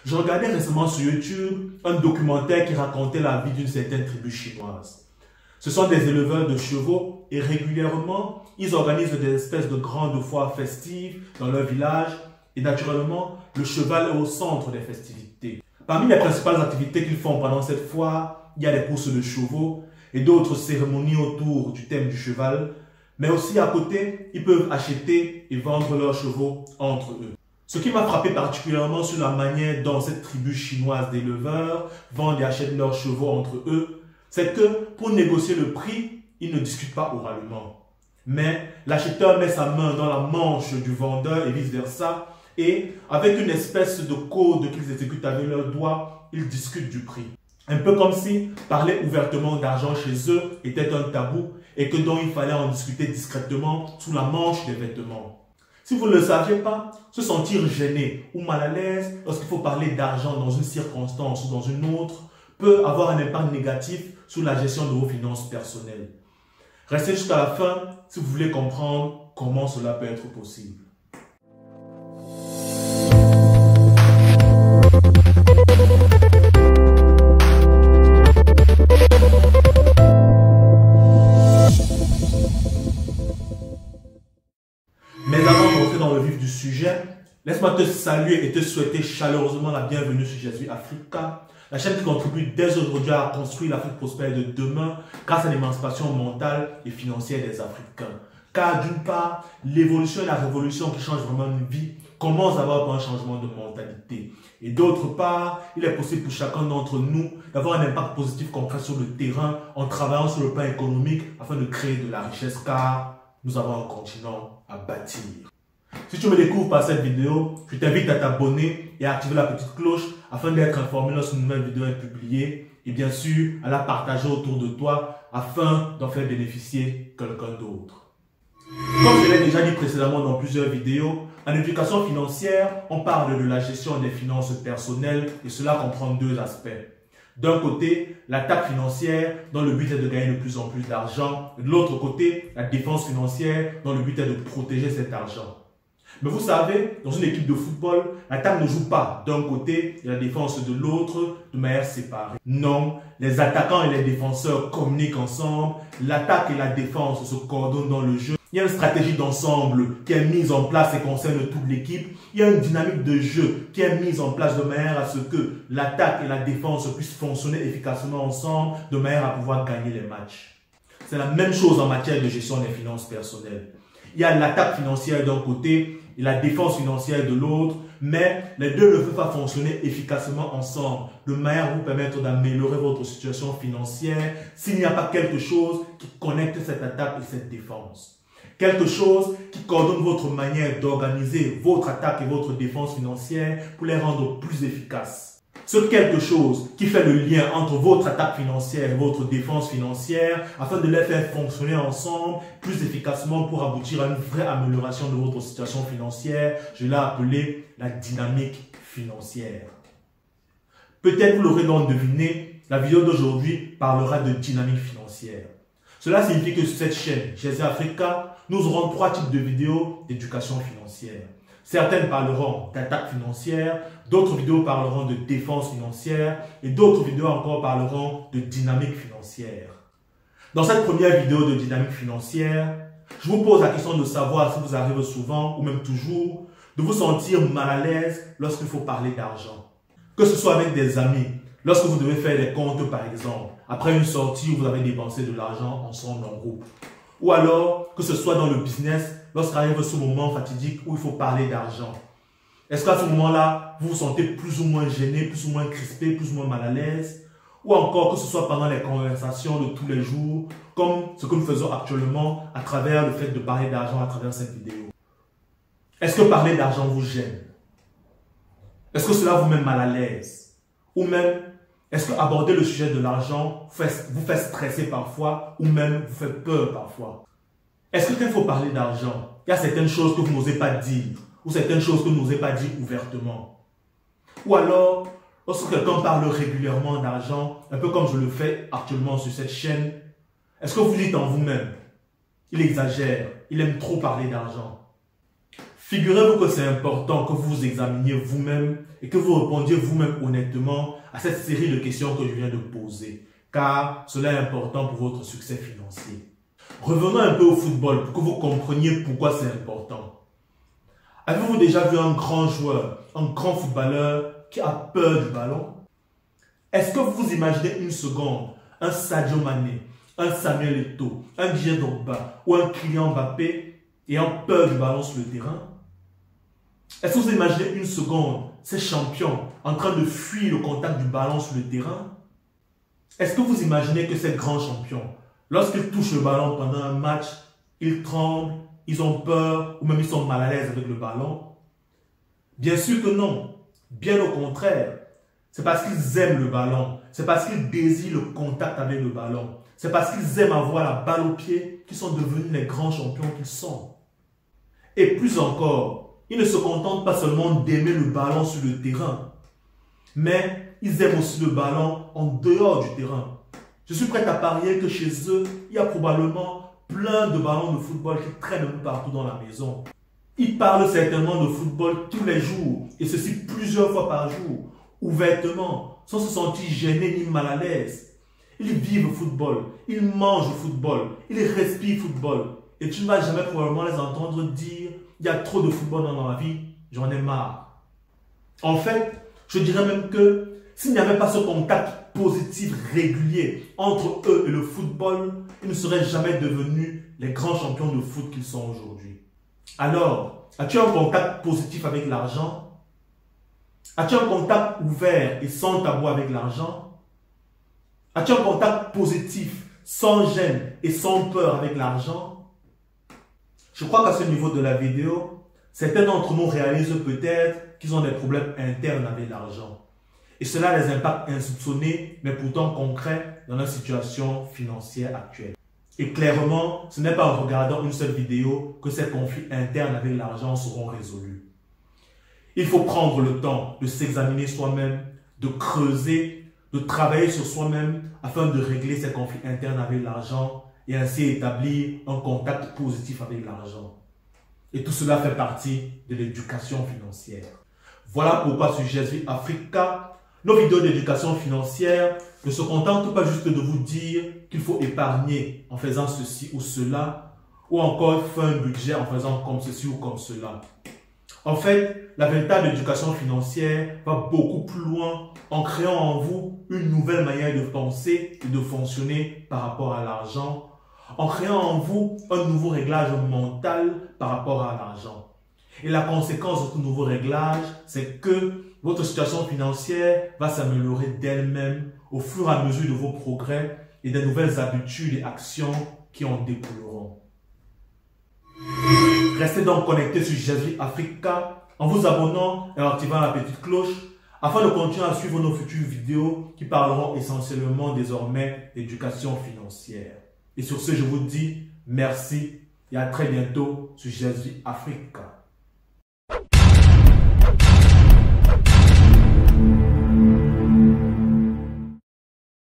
Je regardais récemment sur YouTube un documentaire qui racontait la vie d'une certaine tribu chinoise. Ce sont des éleveurs de chevaux et régulièrement, ils organisent des espèces de grandes foires festives dans leur village et naturellement, le cheval est au centre des festivités. Parmi les principales activités qu'ils font pendant cette foire, il y a des courses de chevaux et d'autres cérémonies autour du thème du cheval, mais aussi à côté, ils peuvent acheter et vendre leurs chevaux entre eux. Ce qui m'a frappé particulièrement sur la manière dont cette tribu chinoise d'éleveurs vendent et achètent leurs chevaux entre eux, c'est que pour négocier le prix, ils ne discutent pas oralement. Mais l'acheteur met sa main dans la manche du vendeur et vice-versa, et avec une espèce de code qu'ils exécutent avec leurs doigts, ils discutent du prix. Un peu comme si parler ouvertement d'argent chez eux était un tabou et que donc il fallait en discuter discrètement sous la manche des vêtements. Si vous ne le saviez pas, se sentir gêné ou mal à l'aise lorsqu'il faut parler d'argent dans une circonstance ou dans une autre peut avoir un impact négatif sur la gestion de vos finances personnelles. Restez jusqu'à la fin si vous voulez comprendre comment cela peut être possible. Mais avant d'entrer dans le vif du sujet, laisse-moi te saluer et te souhaiter chaleureusement la bienvenue sur Je suis Africa, la chaîne qui contribue dès aujourd'hui à construire l'Afrique prospère de demain grâce à l'émancipation mentale et financière des Africains. Car d'une part, l'évolution et la révolution qui changent vraiment une vie commencent d'abord par un changement de mentalité. Et d'autre part, il est possible pour chacun d'entre nous d'avoir un impact positif concret sur le terrain en travaillant sur le plan économique afin de créer de la richesse car nous avons un continent à bâtir. Si tu me découvres par cette vidéo, je t'invite à t'abonner et à activer la petite cloche afin d'être informé lorsqu'une nouvelle vidéo est publiée et bien sûr à la partager autour de toi afin d'en faire bénéficier quelqu'un d'autre. Comme je l'ai déjà dit précédemment dans plusieurs vidéos, en éducation financière, on parle de la gestion des finances personnelles et cela comprend deux aspects. D'un côté, l'attaque financière dont le but est de gagner de plus en plus d'argent et de l'autre côté, la défense financière dont le but est de protéger cet argent. Mais vous savez, dans une équipe de football, l'attaque ne joue pas d'un côté et la défense de l'autre de manière séparée. Non, les attaquants et les défenseurs communiquent ensemble, l'attaque et la défense se coordonnent dans le jeu. Il y a une stratégie d'ensemble qui est mise en place et concerne toute l'équipe. Il y a une dynamique de jeu qui est mise en place de manière à ce que l'attaque et la défense puissent fonctionner efficacement ensemble de manière à pouvoir gagner les matchs. C'est la même chose en matière de gestion des finances personnelles. Il y a l'attaque financière d'un côté et la défense financière de l'autre, mais les deux ne peuvent pas fonctionner efficacement ensemble de manière à vous permettre d'améliorer votre situation financière s'il n'y a pas quelque chose qui connecte cette attaque et cette défense. Quelque chose qui coordonne votre manière d'organiser votre attaque et votre défense financière pour les rendre plus efficaces. Ce quelque chose qui fait le lien entre votre attaque financière et votre défense financière afin de les faire fonctionner ensemble plus efficacement pour aboutir à une vraie amélioration de votre situation financière. Je l'ai appelé la dynamique financière. Peut-être vous l'aurez donc deviné, la vidéo d'aujourd'hui parlera de dynamique financière. Cela signifie que sur cette chaîne, Je suis Africa, nous aurons trois types de vidéos d'éducation financière. Certaines parleront d'attaque financière, d'autres vidéos parleront de défense financière et d'autres vidéos encore parleront de dynamique financière. Dans cette première vidéo de dynamique financière, je vous pose la question de savoir si vous arrivez souvent ou même toujours de vous sentir mal à l'aise lorsqu'il faut parler d'argent. Que ce soit avec des amis, lorsque vous devez faire des comptes par exemple, après une sortie où vous avez dépensé de l'argent ensemble en groupe. Ou alors, que ce soit dans le business, lorsqu'arrive ce moment fatidique où il faut parler d'argent. Est-ce qu'à ce moment-là, vous vous sentez plus ou moins gêné, plus ou moins crispé, plus ou moins mal à l'aise? Ou encore que ce soit pendant les conversations de tous les jours, comme ce que nous faisons actuellement à travers le fait de parler d'argent à travers cette vidéo. Est-ce que parler d'argent vous gêne? Est-ce que cela vous met mal à l'aise? Ou même, est-ce que aborder le sujet de l'argent vous fait stresser parfois ou même vous fait peur parfois? Est-ce que quand il faut parler d'argent, il y a certaines choses que vous n'osez pas dire ou certaines choses que vous n'osez pas dire ouvertement? Ou alors, lorsque quelqu'un parle régulièrement d'argent, un peu comme je le fais actuellement sur cette chaîne, est-ce que vous dites en vous-même, il exagère, il aime trop parler d'argent? Figurez-vous que c'est important que vous vous examiniez vous-même et que vous répondiez vous-même honnêtement à cette série de questions que je viens de poser, car cela est important pour votre succès financier. Revenons un peu au football pour que vous compreniez pourquoi c'est important. Avez-vous déjà vu un grand joueur, un grand footballeur qui a peur du ballon? Est-ce que vous imaginez une seconde un Sadio Mané, un Samuel Eto'o, un Didier Drogba ou un Kylian Mbappé ayant peur du ballon sur le terrain? Est-ce que vous imaginez une seconde ces champions en train de fuir le contact du ballon sur le terrain? Est-ce que vous imaginez que ces grands champions, lorsqu'ils touchent le ballon pendant un match, ils tremblent, ils ont peur ou même ils sont mal à l'aise avec le ballon? Bien sûr que non. Bien au contraire. C'est parce qu'ils aiment le ballon. C'est parce qu'ils désirent le contact avec le ballon. C'est parce qu'ils aiment avoir la balle au pied qu'ils sont devenus les grands champions qu'ils sont. Et plus encore, ils ne se contentent pas seulement d'aimer le ballon sur le terrain, mais ils aiment aussi le ballon en dehors du terrain. Je suis prêt à parier que chez eux, il y a probablement plein de ballons de football qui traînent partout dans la maison. Ils parlent certainement de football tous les jours, et ceci plusieurs fois par jour, ouvertement, sans se sentir gênés ni mal à l'aise. Ils vivent le football, ils mangent le football, ils respirent le football. Et tu ne vas jamais probablement les entendre dire « il y a trop de football dans ma vie, j'en ai marre ». En fait, je dirais même que s'il n'y avait pas ce contact positif régulier entre eux et le football, ils ne seraient jamais devenus les grands champions de foot qu'ils sont aujourd'hui. Alors, as-tu un contact positif avec l'argent? As-tu un contact ouvert et sans tabou avec l'argent? As-tu un contact positif, sans gêne et sans peur avec l'argent? Je crois qu'à ce niveau de la vidéo, certains d'entre nous réalisent peut-être qu'ils ont des problèmes internes avec l'argent. Et cela a des impacts insoupçonnés, mais pourtant concrets dans leur situation financière actuelle. Et clairement, ce n'est pas en regardant une seule vidéo que ces conflits internes avec l'argent seront résolus. Il faut prendre le temps de s'examiner soi-même, de creuser, de travailler sur soi-même afin de régler ces conflits internes avec l'argent et ainsi établir un contact positif avec l'argent. Et tout cela fait partie de l'éducation financière. Voilà pourquoi sur GSV Africa, nos vidéos d'éducation financière ne se contentent pas juste de vous dire qu'il faut épargner en faisant ceci ou cela, ou encore faire un budget en faisant comme ceci ou comme cela. En fait, la véritable éducation financière va beaucoup plus loin en créant en vous une nouvelle manière de penser et de fonctionner par rapport à l'argent, en créant en vous un nouveau réglage mental par rapport à l'argent. Et la conséquence de ce nouveau réglage, c'est que votre situation financière va s'améliorer d'elle-même au fur et à mesure de vos progrès et des nouvelles habitudes et actions qui en découleront. Restez donc connectés sur GSV Africa en vous abonnant et en activant la petite cloche afin de continuer à suivre nos futures vidéos qui parleront essentiellement désormais d'éducation financière. Et sur ce, je vous dis merci et à très bientôt sur GSV Africa.